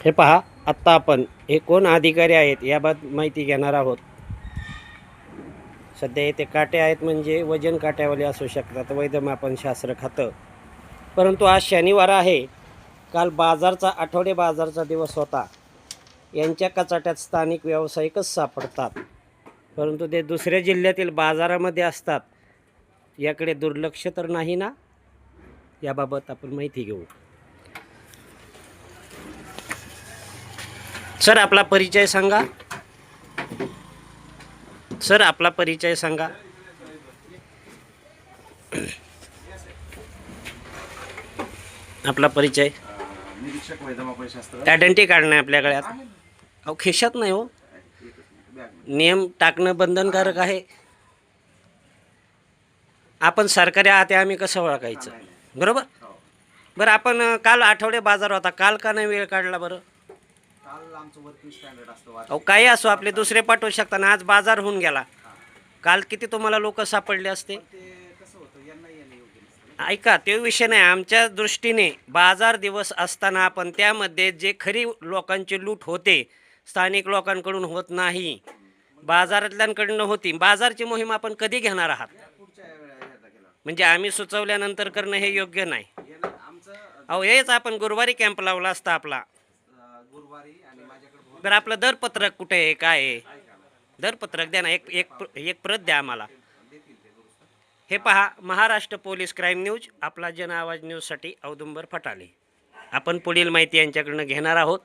हे पहा, आत्ता आपण हे कोण अधिकारी आहेत याबाबत माहिती घेणार आहोत. सध्या येथे काटे आहेत, म्हणजे वजन काट्यावाले असू शकतात, वैधमापन शास्त्र खातं. परंतु आज शनिवार आहे. काल बाजारचा आठवडे बाजारचा दिवस होता. यांच्या कचाट्यात स्थानिक व्यावसायिकच सापडतात, परंतु ते दुसऱ्या जिल्ह्यातील बाजारामध्ये असतात. याकडे दुर्लक्ष तर नाही ना? याबाबत आपण माहिती घेऊ. सर, आपला परिचय सांगा. सर, आपला परिचय सांगा. आपला परिचय. निरीक्षक वैधमापन शास्त्र. आयडेंटिटी कार्ड नाही आपल्याकडे आता. अहो, खिशात नाही हो. नियम टाकणं बंधनकारक आहे. आपण सरकारी आहात, आम्ही कसं ओळखायचं? बरोबर. बरं, आपण काल आठवडे बाजार होता, काल का नाही वेळ काढला बरं? काल आमचं वर्किंग स्टँडर्ड असतं. अहो, काही असो, आपले दुसरे पाठवू शकता ना. आज बाजार होऊन गेला. काल किती तुम्हाला लोक सापडले असते? ते कसं होतं, यांना येणं योग्य नसतं. ऐका, ते विषय नाही. आमच्या दृष्टीने बाजार दिवस असताना आपण त्यामध्ये जे खरी लोकांची लूट होते, स्थानिक लोकांकडून होत नाही, बाजारातल्यांकडून होती. बाजारची मोहीम आपण कधी घेणार आहात? पुढच्या वेळेला केला म्हणजे आम्ही सुचवल्यानंतर करणं हे योग्य नाही. आमचं अहो, हेच आपण गुरुवारी कॅम्प लावला असता आपला. गुरुवारी आणि माझ्याकडे बरं, आपलं दरपत्रक कुठे आहे, काय आहे? दरपत्रक द्या ना, एक एक एक प्रत द्या आम्हाला. हे पहा, महाराष्ट्र पोलीस क्राईम न्यूज, आपला जन आवाज न्यूजसाठी औदुंबर फटाले. आपण पुढील माहिती यांच्याकडनं घेणार आहोत.